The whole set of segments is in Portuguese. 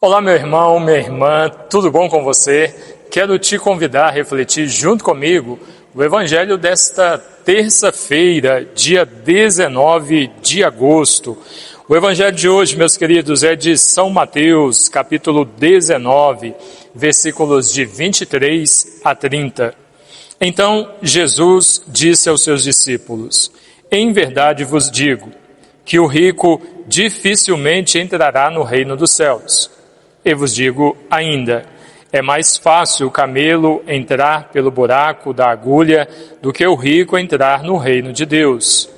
Olá, meu irmão, minha irmã, tudo bom com você? Quero te convidar a refletir junto comigo o Evangelho desta terça-feira, dia 19 de agosto. O Evangelho de hoje, meus queridos, é de São Mateus, capítulo 19, versículos de 23 a 30. Então, Jesus disse aos seus discípulos: em verdade vos digo, que o rico dificilmente entrará no reino dos céus. Eu vos digo ainda, é mais fácil o camelo entrar pelo buraco da agulha do que o rico entrar no reino de Deus.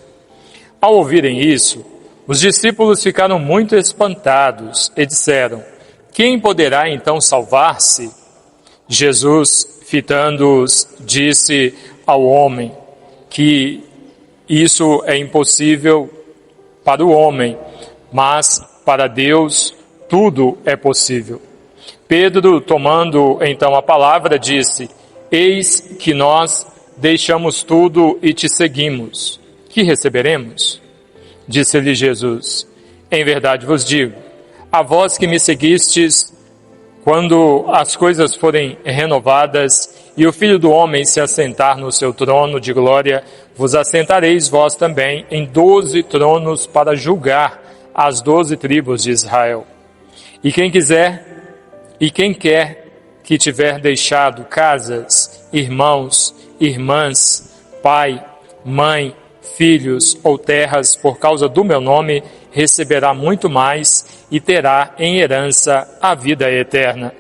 Ao ouvirem isso, os discípulos ficaram muito espantados e disseram: quem poderá então salvar-se? Jesus, fitando-os, disse ao homem que isso é impossível para o homem, mas para Deus tudo é possível. Pedro, tomando então a palavra, disse: eis que nós deixamos tudo e te seguimos. Que receberemos? Disse-lhe Jesus: em verdade vos digo, a vós que me seguistes, quando as coisas forem renovadas e o Filho do Homem se assentar no seu trono de glória, vos assentareis vós também em 12 tronos para julgar as 12 tribos de Israel. E quem quer que tiver deixado casas, irmãos, irmãs, pai, mãe, filhos ou terras por causa do meu nome, receberá muito mais e terá em herança a vida eterna.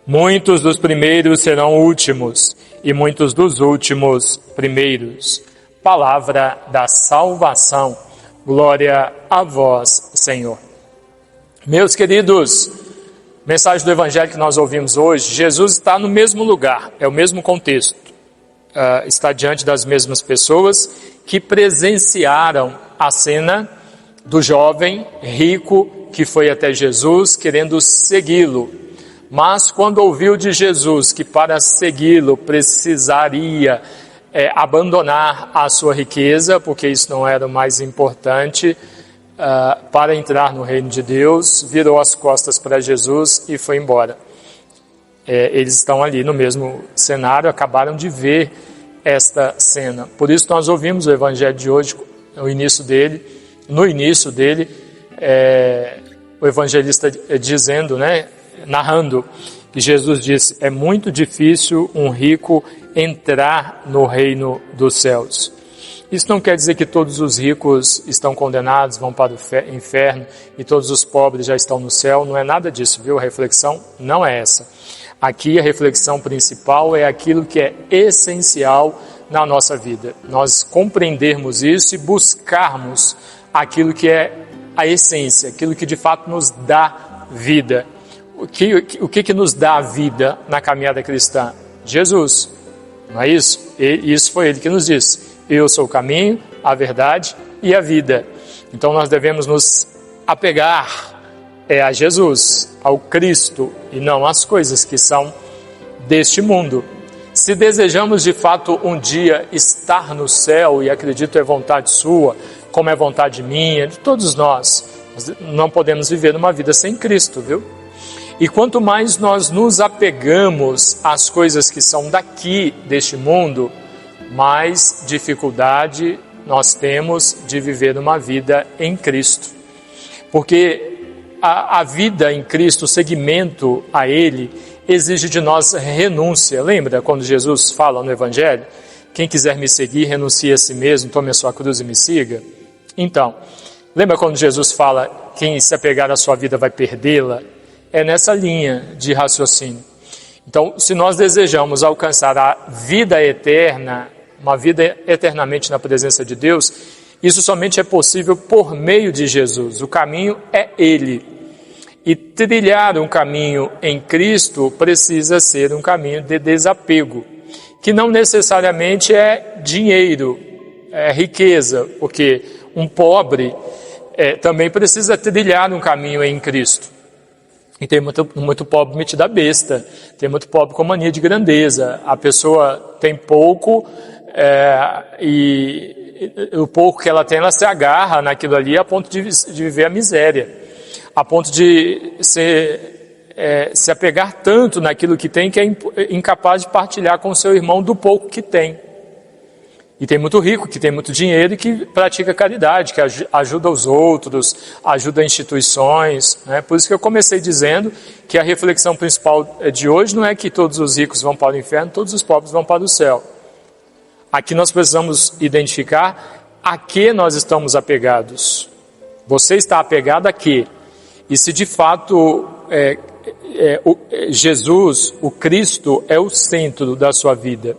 Muitos dos primeiros serão últimos e muitos dos últimos primeiros. Palavra da salvação. Glória a vós, Senhor. Meus queridos, mensagem do Evangelho que nós ouvimos hoje, Jesus está no mesmo lugar, é o mesmo contexto. Está diante das mesmas pessoas que presenciaram a cena do jovem rico que foi até Jesus querendo segui-lo. Mas quando ouviu de Jesus que para segui-lo precisaria abandonar a sua riqueza, porque isso não era o mais importante, para entrar no reino de Deus, virou as costas para Jesus e foi embora. Eles estão ali no mesmo cenário, acabaram de ver esta cena. Por isso nós ouvimos o Evangelho de hoje, no início dele, o evangelista dizendo, narrando, que Jesus disse: é muito difícil um rico entrar no reino dos céus. Isso não quer dizer que todos os ricos estão condenados, vão para o inferno, e todos os pobres já estão no céu. Não é nada disso, viu? A reflexão não é essa. Aqui a reflexão principal é aquilo que é essencial na nossa vida. Nós compreendermos isso e buscarmos aquilo que é a essência, aquilo que de fato nos dá vida. O que nos dá a vida na caminhada cristã? Jesus, não é isso? Isso foi Ele que nos disse: eu sou o caminho, a verdade e a vida. Então nós devemos nos apegar a Jesus, ao Cristo, e não às coisas que são deste mundo. Se desejamos de fato um dia estar no céu, e acredito é vontade sua, como é vontade minha, de todos nós não podemos viver uma vida sem Cristo, viu? E quanto mais nós nos apegamos às coisas que são daqui, deste mundo, mais dificuldade nós temos de viver uma vida em Cristo. Porque a vida em Cristo, o seguimento a Ele, exige de nós renúncia. Lembra quando Jesus fala no Evangelho? Quem quiser me seguir, renuncie a si mesmo, tome a sua cruz e me siga. Então, lembra quando Jesus fala: quem se apegar à sua vida vai perdê-la? É nessa linha de raciocínio. Então, se nós desejamos alcançar a vida eterna, uma vida eternamente na presença de Deus, isso somente é possível por meio de Jesus. O caminho é Ele. E trilhar um caminho em Cristo precisa ser um caminho de desapego, que não necessariamente é dinheiro, é riqueza, porque um pobre também precisa trilhar um caminho em Cristo. E tem muito pobre metido a besta, tem muito pobre com mania de grandeza. A pessoa tem pouco e o pouco que ela tem, ela se agarra naquilo ali a ponto de viver a miséria, a ponto de ser se apegar tanto naquilo que tem, que é incapaz de partilhar com o seu irmão do pouco que tem. E tem muito rico, que tem muito dinheiro e que pratica caridade, que ajuda os outros, ajuda instituições, né? Por isso que eu comecei dizendo que a reflexão principal de hoje não é que todos os ricos vão para o inferno, todos os pobres vão para o céu. Aqui nós precisamos identificar a que nós estamos apegados. Você está apegado a quê? E se de fato Jesus, o Cristo, é o centro da sua vida.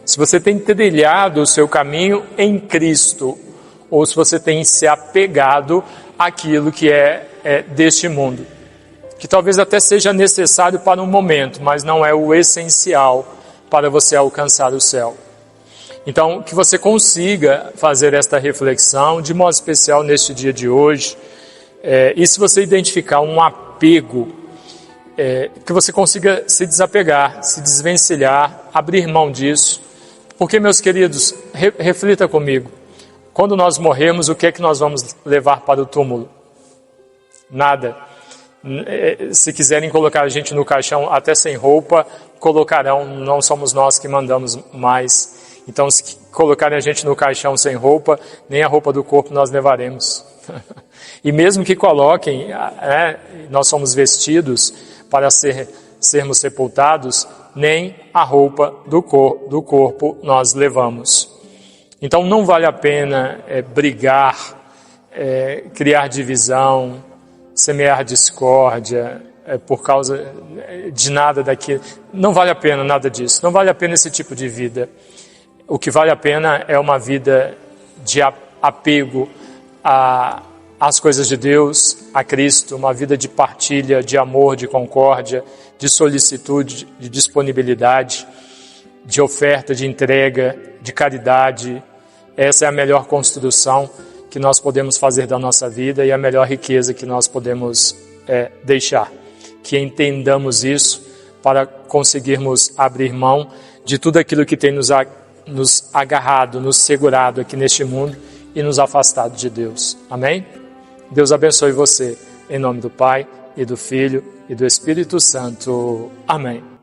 Se você tem trilhado o seu caminho em Cristo, ou se você tem se apegado àquilo que é deste mundo, que talvez até seja necessário para um momento, mas não é o essencial para você alcançar o céu. Então, que você consiga fazer esta reflexão, de modo especial neste dia de hoje, e se você identificar um apego, que você consiga se desapegar, se desvencilhar, abrir mão disso. Porque, meus queridos, reflita comigo. Quando nós morrermos, o que é que nós vamos levar para o túmulo? Nada. Se quiserem colocar a gente no caixão até sem roupa, colocarão, não somos nós que mandamos mais. Então, se colocarem a gente no caixão sem roupa, nem a roupa do corpo nós levaremos. E mesmo que coloquem, nós somos vestidos para sermos sepultados, nem a roupa do corpo nós levamos. Então não vale a pena brigar, criar divisão, semear discórdia por causa de nada daquilo. Não vale a pena nada disso, não vale a pena esse tipo de vida. O que vale a pena é uma vida de apego às coisas de Deus, a Cristo, uma vida de partilha, de amor, de concórdia, de solicitude, de disponibilidade, de oferta, de entrega, de caridade. Essa é a melhor construção que nós podemos fazer da nossa vida e a melhor riqueza que nós podemos deixar. Que entendamos isso para conseguirmos abrir mão de tudo aquilo que tem nos agarrado, nos segurado aqui neste mundo e nos afastado de Deus. Amém? Deus abençoe você. Em nome do Pai, e do Filho, e do Espírito Santo. Amém.